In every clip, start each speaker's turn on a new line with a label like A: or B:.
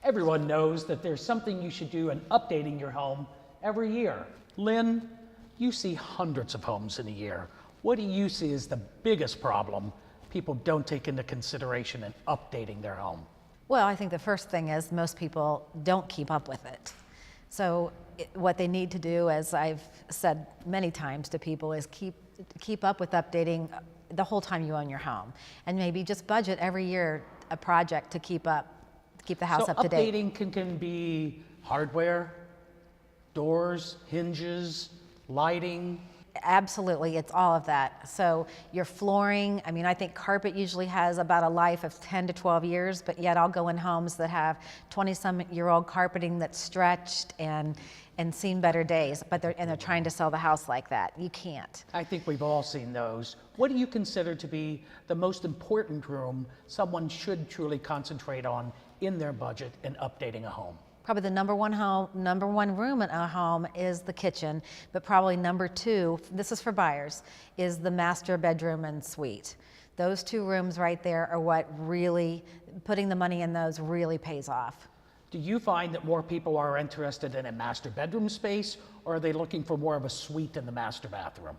A: Everyone knows that there's something you should do in updating your home every year. Lynn, you see hundreds of homes in a year. What do you see as the biggest problem people don't take into consideration in updating their home?
B: Well, I think the first thing is most people don't keep up with it. So what they need to do, as I've said many times to people, is keep up with updating the whole time you own your home, and maybe just budget every year a project to keep the house up to date.
A: So updating can be hardware, doors, hinges, lighting.
B: Absolutely, it's all of that. So your flooring, I mean, I think carpet usually has about a life of 10 to 12 years, but yet I'll go in homes that have 20-some-year-old carpeting that's stretched and seen better days, but they're trying to sell the house like that. You can't.
A: I think we've all seen those. One do you consider to be the most important room someone should truly concentrate on in their budget in updating a home?
B: Probably the number one room in a home is the kitchen, but probably number two, this is for buyers, is the master bedroom and suite. Those two rooms right there are what really, putting the money in those really pays off.
A: Do you find that more people are interested in a master bedroom space, or are they looking for more of a suite in the master bathroom?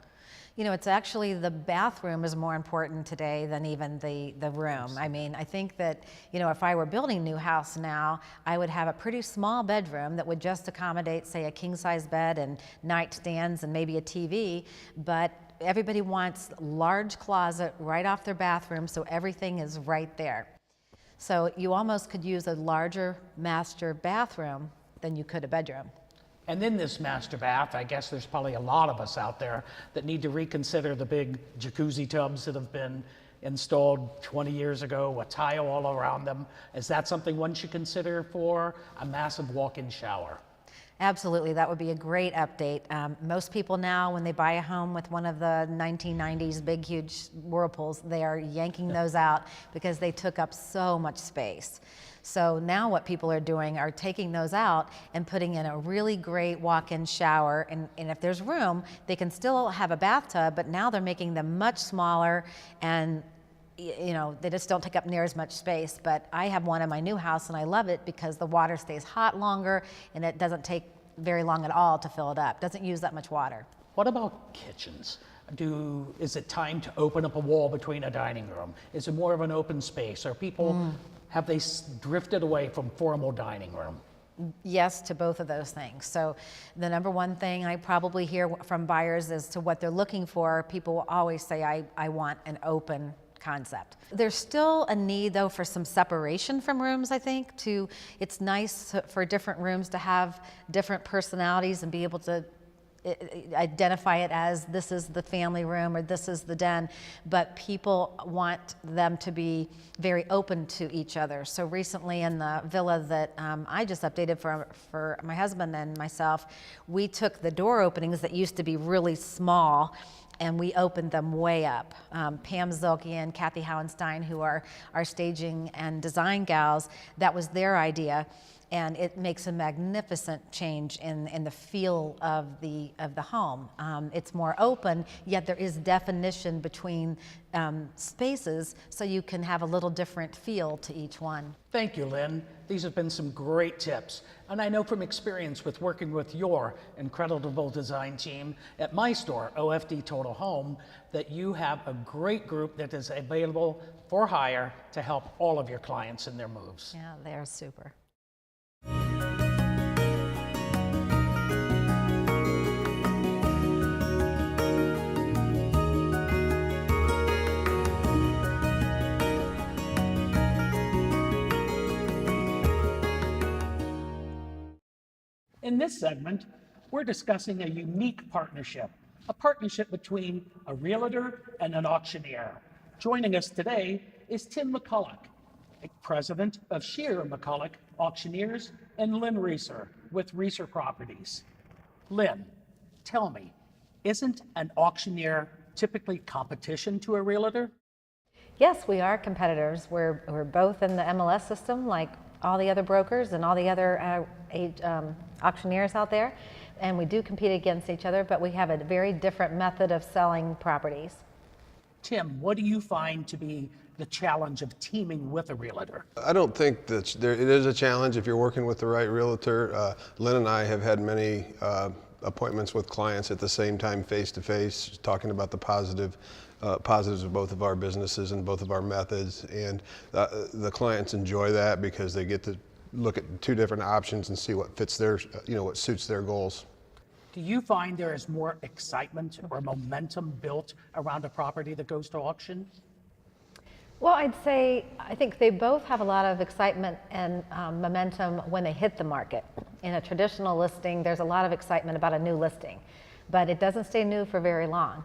B: You know, it's actually the bathroom is more important today than even the room. I mean, I think that, you know, if I were building a new house now, I would have a pretty small bedroom that would just accommodate, say, a king-size bed and nightstands and maybe a TV, but everybody wants a large closet right off their bathroom, so everything is right there. So you almost could use a larger master bathroom than you could a bedroom.
A: And in this master bath, I guess there's probably a lot of us out there that need to reconsider the big jacuzzi tubs that have been installed 20 years ago, with tile all around them. Is that something one should consider for a massive walk-in shower?
B: Absolutely, that would be a great update. Most people now, when they buy a home with one of the 1990s big, huge whirlpools, they are yanking those out because they took up so much space. So now what people are doing are taking those out and putting in a really great walk-in shower, and if there's room, they can still have a bathtub, but now they're making them much smaller, and you know, they just don't take up near as much space. But I have one in my new house and I love it because the water stays hot longer and it doesn't take very long at all to fill it up. Doesn't use that much water.
A: What about kitchens? Is it time to open up a wall between a dining room? Is it more of an open space? Are people, have they drifted away from formal dining room?
B: Yes to both of those things. So the number one thing I probably hear from buyers as to what they're looking for, people will always say, I want an open concept. There's still a need though for some separation from rooms, I think. It's nice for different rooms to have different personalities and be able to identify it as this is the family room or this is the den, but people want them to be very open to each other. So recently in the villa that I just updated for my husband and myself, we took the door openings that used to be really small and we opened them way up. Pam Zilke and Kathy Howenstein, who are our staging and design gals, that was their idea. And it makes a magnificent change in the feel of the home. It's more open, yet there is definition between spaces, so you can have a little different feel to each one.
A: Thank you, Lynn. These have been some great tips. And I know from experience with working with your incredible design team at my store, OFD Total Home, that you have a great group that is available for hire to help all of your clients in their moves.
B: Yeah, they're super.
A: In this segment, we're discussing a unique partnership, a partnership between a realtor and an auctioneer. Joining us today is Tim McCulloch, president of Shear McCulloch Auctioneers, and Lynn Reecer with Reecer Properties. Lynn, tell me, isn't an auctioneer typically competition to a realtor?
B: Yes, we are competitors. We're both in the MLS system like all the other brokers and all the other auctioneers out there, and we do compete against each other, but we have a very different method of selling properties.
A: Tim, what do you find to be the challenge of teaming with a realtor?
C: I don't think that it is a challenge if you're working with the right realtor. Lynn and I have had many appointments with clients at the same time, face to face, talking about the positives of both of our businesses and both of our methods. And the clients enjoy that because they get to look at two different options and see what fits their, what suits their goals.
A: Do you find there is more excitement or momentum built around a property that goes to auction?
B: Well, I'd say I think they both have a lot of excitement and momentum when they hit the market. In a traditional listing, there's a lot of excitement about a new listing, but it doesn't stay new for very long.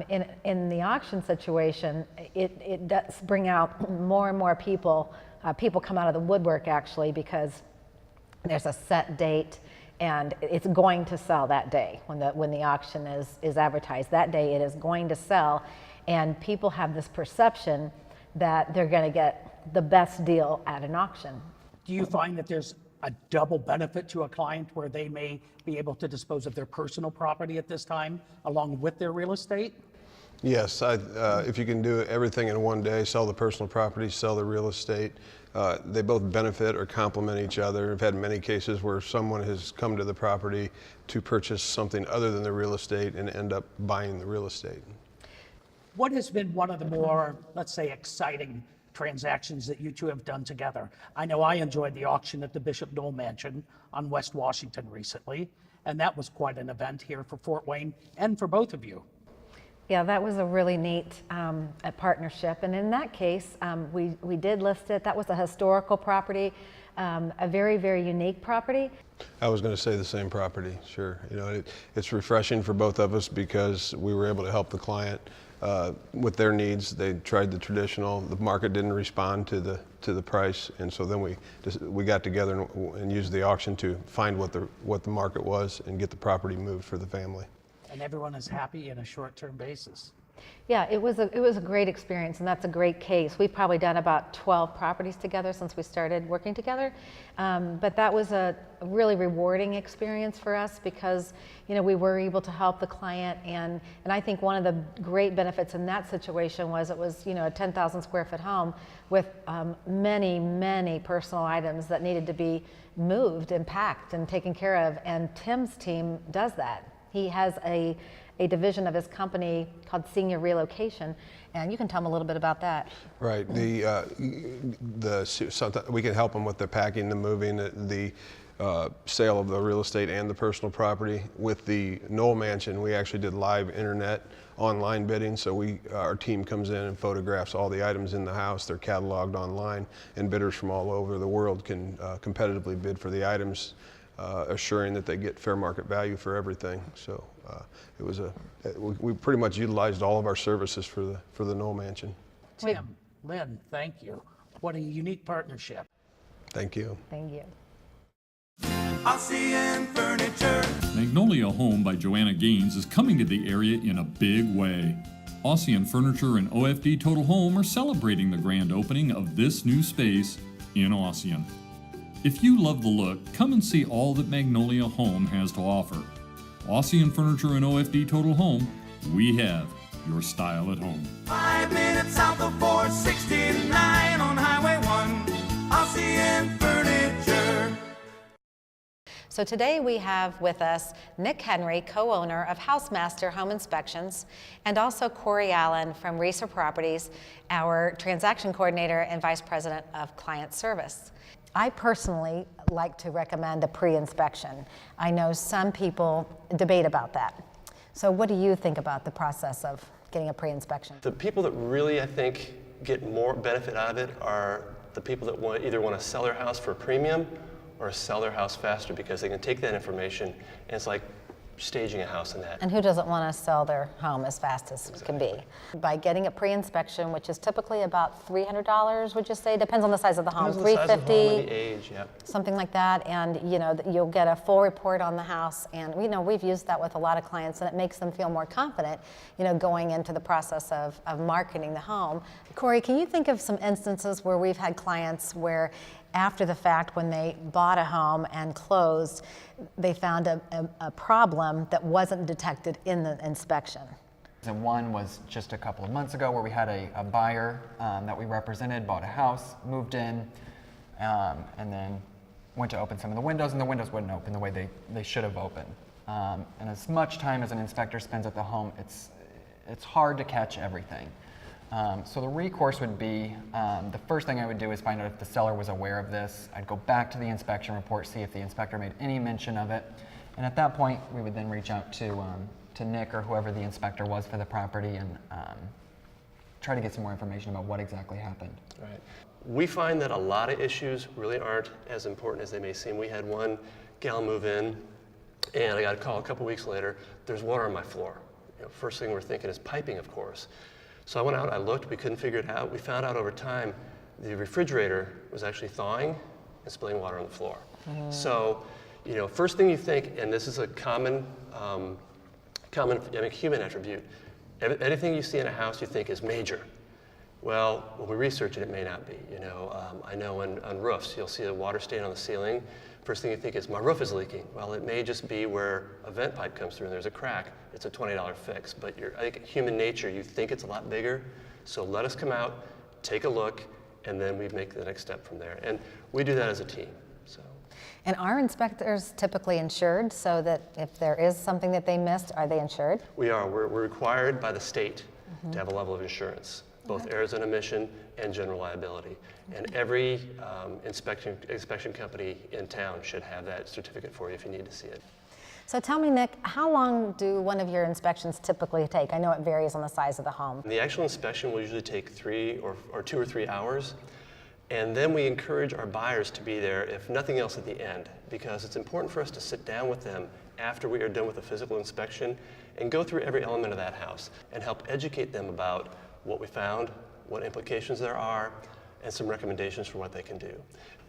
B: In the auction situation, it does bring out more and more people. People come out of the woodwork actually because there's a set date and it's going to sell that day. When the auction is advertised, that day it is going to sell, and people have this perception that they're going to get the best deal at an auction.
A: Do you find that there's a double benefit to a client where they may be able to dispose of their personal property at this time along with their real estate?
C: Yes, if you can do everything in one day, sell the personal property, sell the real estate, they both benefit or complement each other. I've had many cases where someone has come to the property to purchase something other than the real estate and end up buying the real estate.
A: What has been one of the more, let's say, exciting transactions that you two have done together? I know I enjoyed the auction at the Bishop Knoll Mansion on West Washington recently, and that was quite an event here for Fort Wayne and for both of you.
B: Yeah, that was a really neat partnership, and in that case, we did list it. That was a historical property, a very, very unique property.
C: I was going to say the same property, sure. It's refreshing for both of us because we were able to help the client with their needs. They tried the traditional. The market didn't respond to the price, and so then we got together and used the auction to find what the market was and get the property moved for the family.
A: And everyone is happy in a short-term basis.
B: Yeah, it was a great experience, and that's a great case. We've probably done about 12 properties together since we started working together, but that was a really rewarding experience for us because we were able to help the client, and I think one of the great benefits in that situation was it was a 10,000 square foot home with many personal items that needed to be moved and packed and taken care of, and Tim's team does that. He has a division of his company called Senior Relocation, and you can tell them a little bit about that.
C: Right. We can help them with the packing, the moving, the sale of the real estate and the personal property. With the Knoll Mansion, we actually did live internet online bidding, so our team comes in and photographs all the items in the house. They're cataloged online, and bidders from all over the world can competitively bid for the items, assuring that they get fair market value for everything. So we pretty much utilized all of our services for the Knoll Mansion.
A: Tim, Lynn, thank you. What a unique partnership.
C: Thank you.
B: Thank you.
D: Ossian Furniture.
E: Magnolia Home by Joanna Gaines is coming to the area in a big way. Ossian Furniture and OFD Total Home are celebrating the grand opening of this new space in Ossian. If you love the look, come and see all that Magnolia Home has to offer. Ossian Furniture and OFD Total Home, we have your style at home.
D: 5 minutes south of 469 on Highway 1. Ossian Furniture.
B: So today we have with us Nick Henry, co-owner of Housemaster Home Inspections, and also Corey Allen from Reecer Properties, our transaction coordinator and vice president of client service. I personally like to recommend a pre-inspection. I know some people debate about that. So what do you think about the process of getting a pre-inspection?
F: The people that really, I think, get more benefit out of it are the people that either want to sell their house for a premium or sell their house faster, because they can take that information and it's like staging a house in that.
B: And who doesn't want to sell their home as fast as it can be? By getting a pre-inspection, which is typically about $300, would you say? Depends on the size of the home.
F: Depends on the size of the home and the
B: $350,
F: age, yeah.
B: something like that. And you'll get a full report on the house. And we've used that with a lot of clients, and it makes them feel more confident, going into the process of marketing the home. Corey, can you think of some instances where we've had clients where after the fact, when they bought a home and closed, they found a problem that wasn't detected in the inspection?
G: And one was just a couple of months ago where we had a buyer that we represented, bought a house, moved in, and then went to open some of the windows, and the windows wouldn't open the way they should have opened. And as much time as an inspector spends at the home, it's hard to catch everything. So the recourse would be, the first thing I would do is find out if the seller was aware of this. I'd go back to the inspection report, see if the inspector made any mention of it. And at that point, we would then reach out to Nick or whoever the inspector was for the property and try to get some more information about what exactly happened.
F: Right. We find that a lot of issues really aren't as important as they may seem. We had one gal move in, and I got a call a couple weeks later, there's water on my floor. First thing we're thinking is piping, of course. So I went out, I looked, we couldn't figure it out. We found out over time the refrigerator was actually thawing and spilling water on the floor. So, first thing you think, and this is a common human attribute, anything you see in a house you think is major. Well, when we research it, it may not be. I know on roofs, you'll see a water stain on the ceiling. First thing you think is, my roof is leaking. Well, it may just be where a vent pipe comes through and there's a crack. It's a $20 fix. But I think human nature, you think it's a lot bigger. So let us come out, take a look, and then we make the next step from there. And we do that as a team. So.
B: And are inspectors typically insured so that if there is something that they missed, are they insured?
F: We are. We're required by the state to have a level of insurance, both errors and omission and general liability. And every inspection company in town should have that certificate for you if you need to see it.
B: So tell me, Nick, how long do one of your inspections typically take? I know it varies on the size of the home.
F: The actual inspection will usually take 2 or 3 hours. And then we encourage our buyers to be there, if nothing else, at the end, because it's important for us to sit down with them after we are done with the physical inspection and go through every element of that house and help educate them about what we found, what implications there are, and some recommendations for what they can do.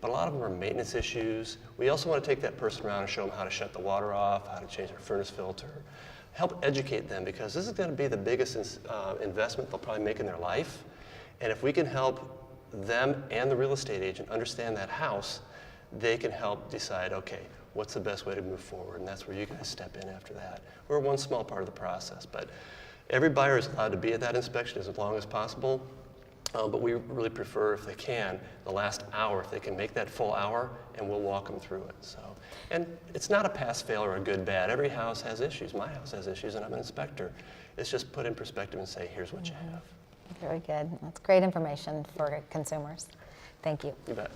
F: But a lot of them are maintenance issues. We also want to take that person around and show them how to shut the water off, how to change their furnace filter, help educate them, because this is going to be the biggest investment they'll probably make in their life. And if we can help them and the real estate agent understand that house, they can help decide, okay, what's the best way to move forward? And that's where you guys step in after that. We're one small part of the process, but every buyer is allowed to be at that inspection as long as possible. But we really prefer, if they can, the last hour, if they can make that full hour, and we'll walk them through it. So, and it's not a pass-fail or a good-bad. Every house has issues. My house has issues, and I'm an inspector. It's just put in perspective and say, here's what you have.
B: Very good. That's great information for consumers. Thank you.
F: You bet.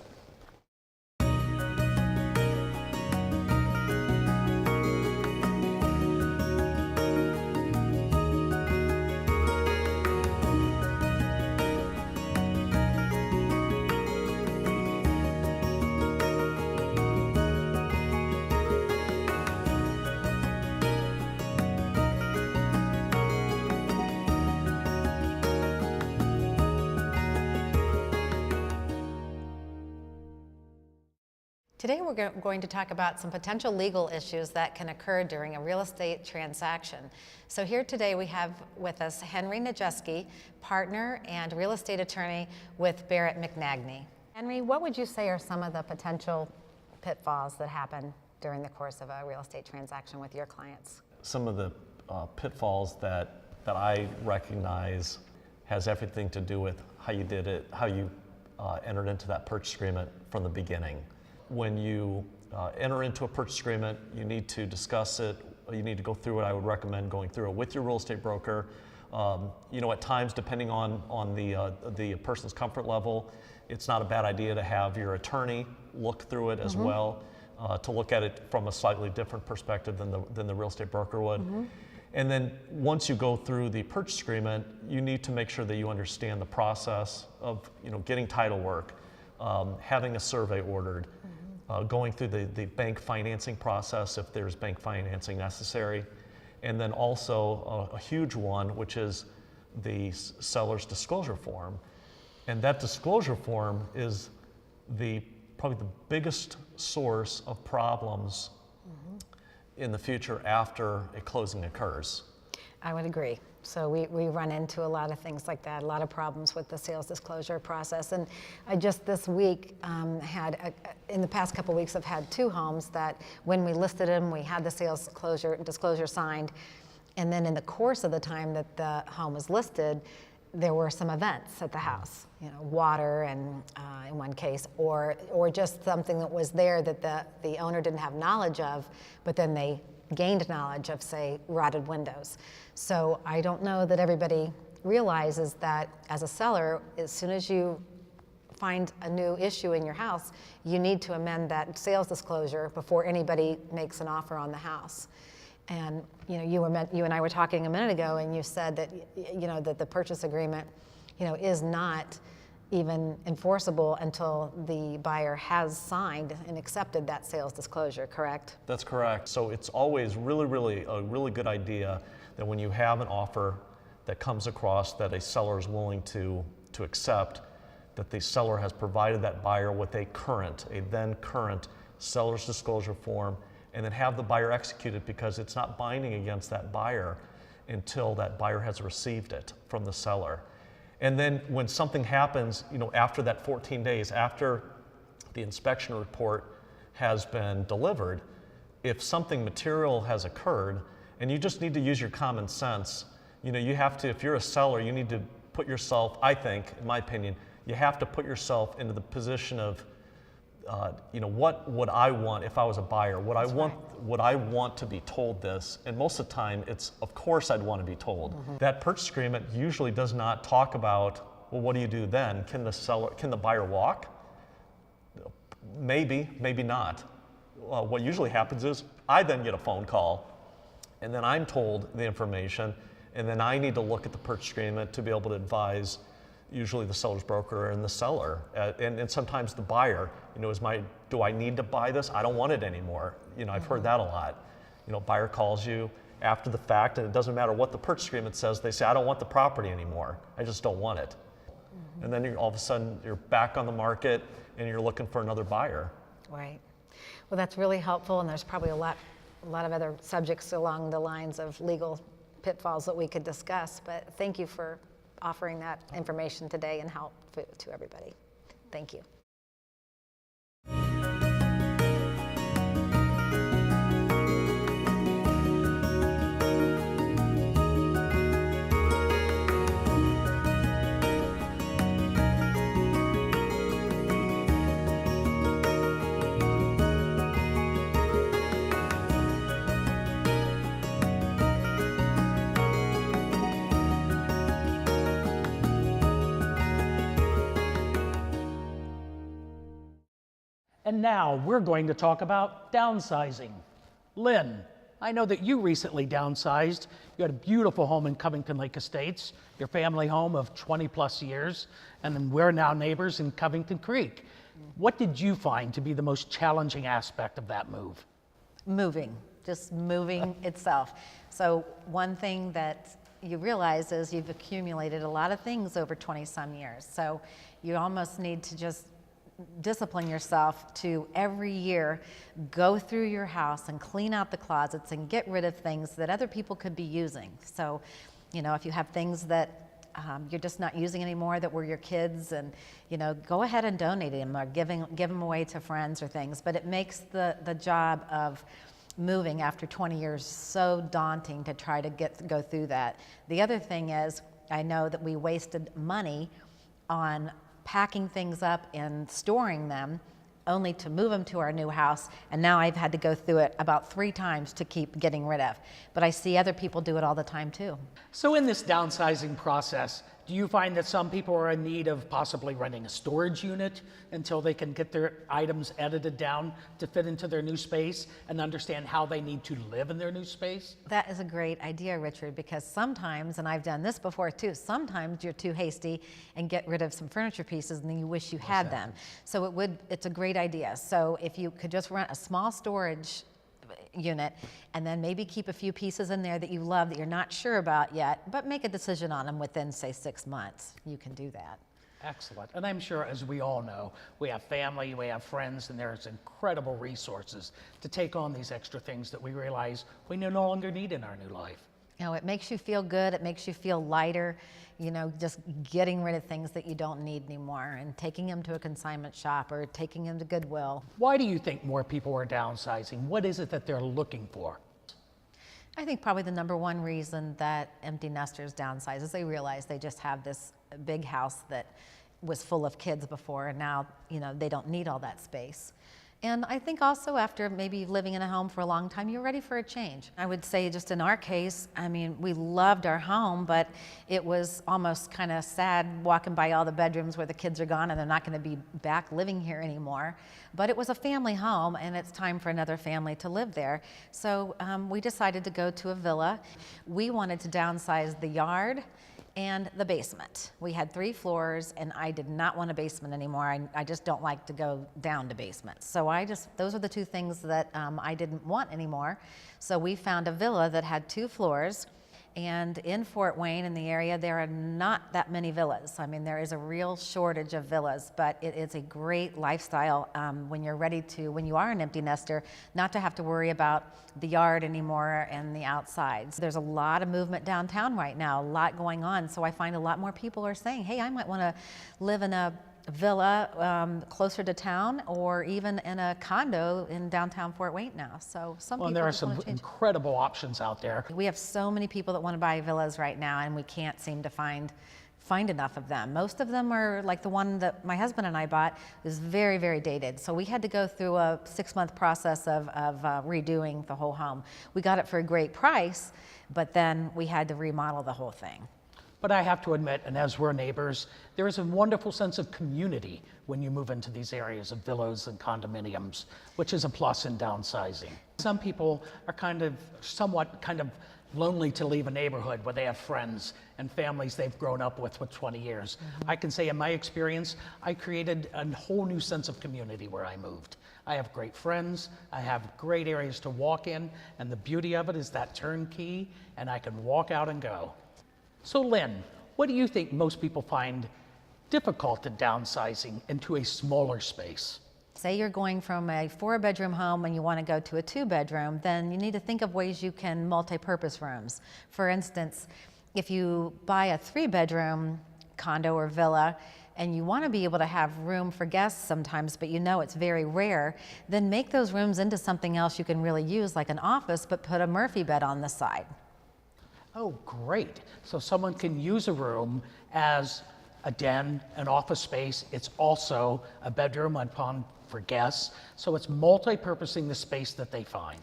B: Today we're going to talk about some potential legal issues that can occur during a real estate transaction. So here today we have with us Henry Najeski, partner and real estate attorney with Barrett McNagny. Henry, what would you say are some of the potential pitfalls that happen during the course of a real estate transaction with your clients?
H: Some of the pitfalls that I recognize has everything to do with how you did it, how you entered into that purchase agreement from the beginning. When you enter into a purchase agreement, you need to discuss it, you need to go through it. I would recommend going through it with your real estate broker. At times, depending on the person's comfort level, it's not a bad idea to have your attorney look through it as well, to look at it from a slightly different perspective than the real estate broker would. And then once you go through the purchase agreement, you need to make sure that you understand the process of getting title work, having a survey ordered, going through the bank financing process if there's bank financing necessary, and then also a huge one, which is the seller's disclosure form. And that disclosure form is probably the biggest source of problems in the future after a closing occurs.
B: I would agree. So we run into a lot of things like that, a lot of problems with the sales disclosure process. And I just this week in the past couple weeks, I've had 2 homes that when we listed them, we had the sales disclosure signed, And then in the course of the time that the home was listed, there were some events at the house, you know, water and in one case, or just something that was there that the owner didn't have knowledge of, but then they gained knowledge of, say, rotted windows. So I don't know that everybody realizes that as a seller, as soon as you find a new issue in your house, you need to amend that sales disclosure before anybody makes an offer on the house. And you know, you and I were talking a minute ago, and you said that that the purchase agreement, is not even enforceable until the buyer has signed and accepted that sales disclosure. Correct?
H: That's correct. So it's always really a really good idea that when you have an offer that comes across that a seller is willing to accept, that the seller has provided that buyer with a then current seller's disclosure form, and then have the buyer execute it, because it's not binding against that buyer until that buyer has received it from the seller. And then when something happens, after that 14 days, after the inspection report has been delivered, if something material has occurred, and you just need to use your common sense, you have to, if you're a seller, you need to put yourself, I think, in my opinion, you have to put yourself into the position of, what would I want if I was a buyer? Would I want to be told this? And most of the time, it's, of course I'd want to be told. Mm-hmm. That purchase agreement usually does not talk about, well, what do you do then? Can the buyer walk? Maybe not. What usually happens is I then get a phone call, and then I'm told the information, and then I need to look at the purchase agreement to be able to advise usually the seller's broker and the seller, and sometimes the buyer, do I need to buy this? I don't want it anymore. I've heard that a lot. Buyer calls you after the fact, and it doesn't matter what the purchase agreement says, they say, I don't want the property anymore. I just don't want it. Mm-hmm. And then all of a sudden you're back on the market and you're looking for another buyer.
B: Right. Well, that's really helpful, and there's probably a lot of other subjects along the lines of legal pitfalls that we could discuss, but thank you for offering that information today and help to everybody. Thank you.
A: And now we're going to talk about downsizing. Lynn, I know that you recently downsized. You had a beautiful home in Covington Lake Estates, your family home of 20 plus years, and then we're now neighbors in Covington Creek. What did you find to be the most challenging aspect of that move?
B: Just moving itself. So one thing that you realize is you've accumulated a lot of things over 20 some years. So you almost need to just discipline yourself to every year go through your house and clean out the closets and get rid of things that other people could be using. So, if you have things that you're just not using anymore that were your kids, and go ahead and donate them or give them away to friends or things. But it makes the job of moving after 20 years so daunting to try to go through that. The other thing is, I know that we wasted money on packing things up and storing them only to move them to our new house, and now I've had to go through it about 3 times to keep getting rid of. But I see other people do it all the time too.
A: So in this downsizing process, do you find that some people are in need of possibly renting a storage unit until they can get their items edited down to fit into their new space and understand how they need to live in their new space?
B: That is a great idea, Richard, because sometimes, and I've done this before too, sometimes you're too hasty and get rid of some furniture pieces and then you wish you had them. So it's a great idea. So if you could just rent a small storage unit and then maybe keep a few pieces in there that you love that you're not sure about yet, but make a decision on them within, say, 6 months. You can do that.
A: Excellent. And I'm sure, as we all know, we have family, we have friends, and there's incredible resources to take on these extra things that we realize we no longer need in our new life.
B: It makes you feel good. It makes you feel lighter, just getting rid of things that you don't need anymore and taking them to a consignment shop or taking them to Goodwill.
A: Why do you think more people are downsizing? What is it that they're looking for?
B: I think probably the number one reason that empty nesters downsize is they realize they just have this big house that was full of kids before, and now, you know, they don't need all that space. And I think also after maybe living in a home for a long time, you're ready for a change. I would say just in our case, I mean, we loved our home, but it was almost kind of sad walking by all the bedrooms where the kids are gone and they're not going to be back living here anymore. But it was a family home, and it's time for another family to live there. So we decided to go to a villa. We wanted to downsize the yard and the basement. We had 3 floors, and I did not want a basement anymore. I just don't like to go down to basements. So those are the 2 things that I didn't want anymore. So we found a villa that had 2 floors, and in Fort Wayne, in the area, there are not that many villas. I mean, there is a real shortage of villas, but it is a great lifestyle when you are an empty nester, not to have to worry about the yard anymore and the outsides. There's a lot of movement downtown right now, a lot going on. So I find a lot more people are saying, hey, I might want to live in a villa closer to town, or even in a condo in downtown Fort Wayne now. So some people
A: And there are
B: just
A: some
B: wanna change.
A: incredible options out there.
B: We have so many people that want to buy villas right now, and we can't seem to find enough of them. Most of them are like the one that my husband and I bought is very, very dated. So we had to go through a 6-month process of redoing the whole home. We got it for a great price, but then we had to remodel the whole thing.
A: But I have to admit, and as we're neighbors, there is a wonderful sense of community when you move into these areas of villas and condominiums, which is a plus in downsizing. Some people are somewhat lonely to leave a neighborhood where they have friends and families they've grown up with for 20 years. I can say in my experience, I created a whole new sense of community where I moved. I have great friends, I have great areas to walk in, and the beauty of it is that turnkey, and I can walk out and go. So Lynn, what do you think most people find difficult in downsizing into a smaller space?
B: Say you're going from a 4-bedroom home and you want to go to a 2-bedroom, then you need to think of ways you can multi-purpose rooms. For instance, if you buy a 3-bedroom condo or villa and you want to be able to have room for guests sometimes, but you know it's very rare, then make those rooms into something else you can really use, like an office, but put a Murphy bed on the side.
A: Oh, great. So someone can use a room as a den, an office space. It's also a bedroom for guests. So it's multi-purposing the space that they find.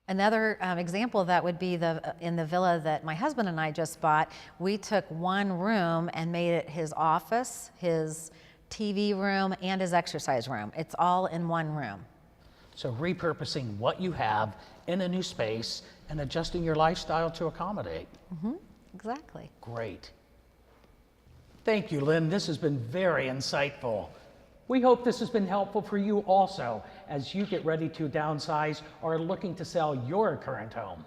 B: Another example of that would be in the villa that my husband and I just bought. We took one room and made it his office, his TV room, and his exercise room. It's all in one room.
A: So repurposing what you have in a new space and adjusting your lifestyle to accommodate.
B: Exactly.
A: Great. Thank you, Lynn. This has been very insightful. We hope this has been helpful for you also as you get ready to downsize or are looking to sell your current home.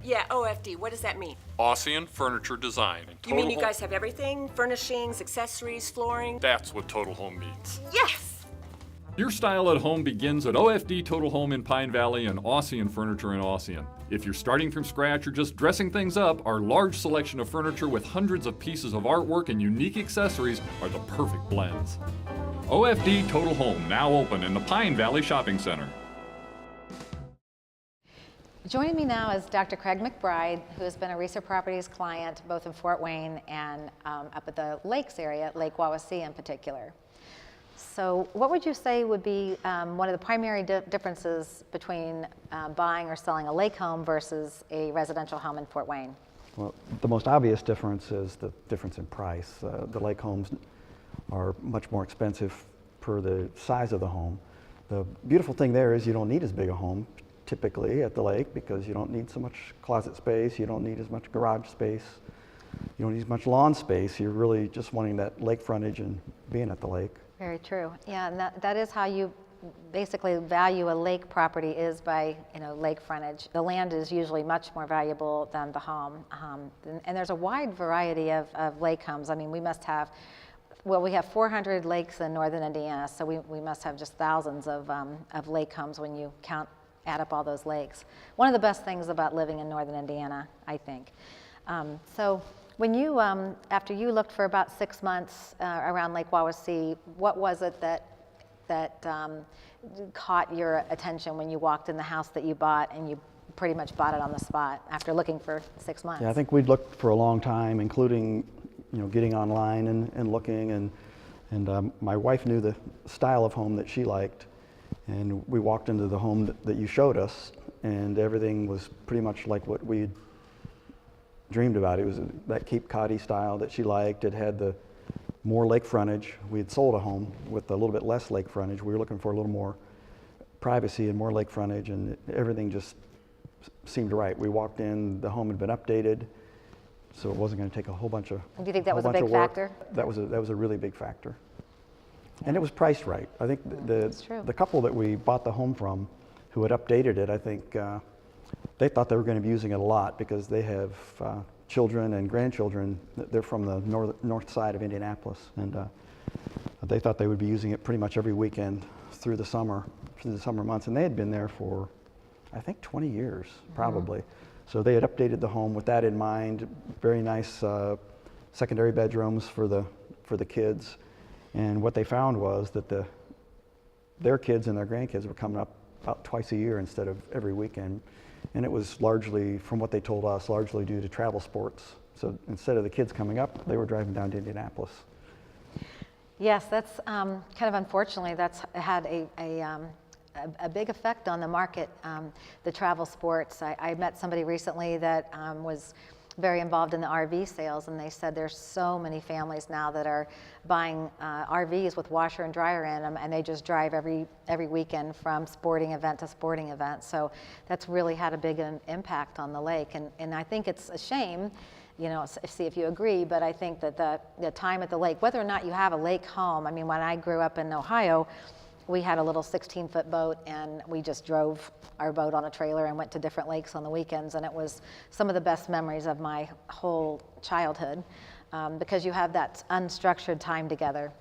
I: Yeah, OFD, what does that mean?
E: Ossian Furniture Design.
I: You mean you guys have everything? Furnishings, accessories, flooring?
E: That's what Total Home means.
I: Yes!
E: Your style at home begins at OFD Total Home in Pine Valley and Ossian Furniture in Ossian. If you're starting from scratch or just dressing things up, our large selection of furniture with hundreds of pieces of artwork and unique accessories are the perfect blends. OFD Total Home, now open in the Pine Valley Shopping Center.
B: Joining me now is Dr. Craig McBride, who has been a Reecer Properties client both in Fort Wayne and up at the Lakes area, Lake Wawasee in particular. So what would you say would be one of the primary differences between buying or selling a lake home versus a residential home in Fort Wayne?
J: Well, the most obvious difference is the difference in price. The lake homes are much more expensive per the size of the home. The beautiful thing there is you don't need as big a home typically at the lake because you don't need so much closet space, you don't need as much garage space, you don't need as much lawn space. You're really just wanting that lake frontage and being at the lake.
B: Very true. Yeah, and that is how you basically value a lake property, is by lake frontage. The land is usually much more valuable than the home, and there's a wide variety of lake homes. I mean, we have 400 lakes in northern Indiana, so we must have just thousands of lake homes when you add up all those lakes. One of the best things about living in northern Indiana, I think. So when you, after you looked for about 6 months around Lake Wawasee, what was it that that caught your attention when you walked in the house that you bought and you pretty much bought it on the spot after looking for 6 months?
J: Yeah, I think we'd looked for a long time, including, getting online and looking, and my wife knew the style of home that she liked, and we walked into the home that you showed us, and everything was pretty much like what we'd dreamed about. It was that Cape Cod style that she liked. It had the more lake frontage. We had sold a home with a little bit less lake frontage. We were looking for a little more privacy and more lake frontage, and everything just seemed right. We walked in, the home had been updated, so it wasn't going to take a whole bunch of
B: Do you think that was a
J: bunch
B: big
J: of work.
B: factor?
J: That was a really big factor. And it was priced right. I think
B: That's true.
J: the couple that we bought the home from, who had updated it, I think they thought they were going to be using it a lot because they have children and grandchildren. They're from the north side of Indianapolis, and they thought they would be using it pretty much every weekend through the summer months. And they had been there for, I think, 20 years, probably. So they had updated the home with that in mind. Very nice secondary bedrooms for the kids. And what they found was that their kids and their grandkids were coming up about twice a year instead of every weekend. And it was largely, from what they told us, largely due to travel sports. So instead of the kids coming up, they were driving down to Indianapolis.
B: Yes, that's kind of unfortunately, that's had a big effect on the market, the travel sports. I met somebody recently that was very involved in the RV sales, and they said there's so many families now that are buying RVs with washer and dryer in them, and they just drive every weekend from sporting event to sporting event. So that's really had a big impact on the lake, and I think it's a shame, see if you agree, but I think that the time at the lake, whether or not you have a lake home, I mean, when I grew up in Ohio, we had a little 16-foot boat, and we just drove our boat on a trailer and went to different lakes on the weekends, and it was some of the best memories of my whole childhood because you have that unstructured time together.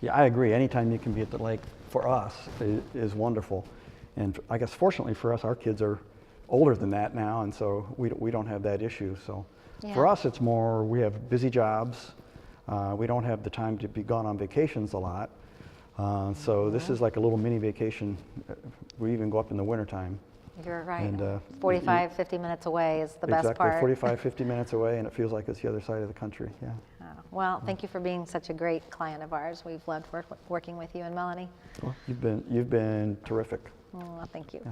J: Yeah, I agree. Anytime you can be at the lake for us is wonderful. And I guess fortunately for us, our kids are older than that now, and so we don't have that issue. So for us, it's more, we have busy jobs. We don't have the time to be gone on vacations a lot. So this is like a little mini vacation. We even go up in the wintertime.
B: You're right.
J: And,
B: 45, 50 minutes away is the best part.
J: Exactly, 45, 50 minutes away, and it feels like it's the other side of the country, yeah.
B: Well, thank you for being such a great client of ours. We've loved working with you and Melanie.
J: Well, you've been terrific.
B: Oh, thank you.
J: Yeah.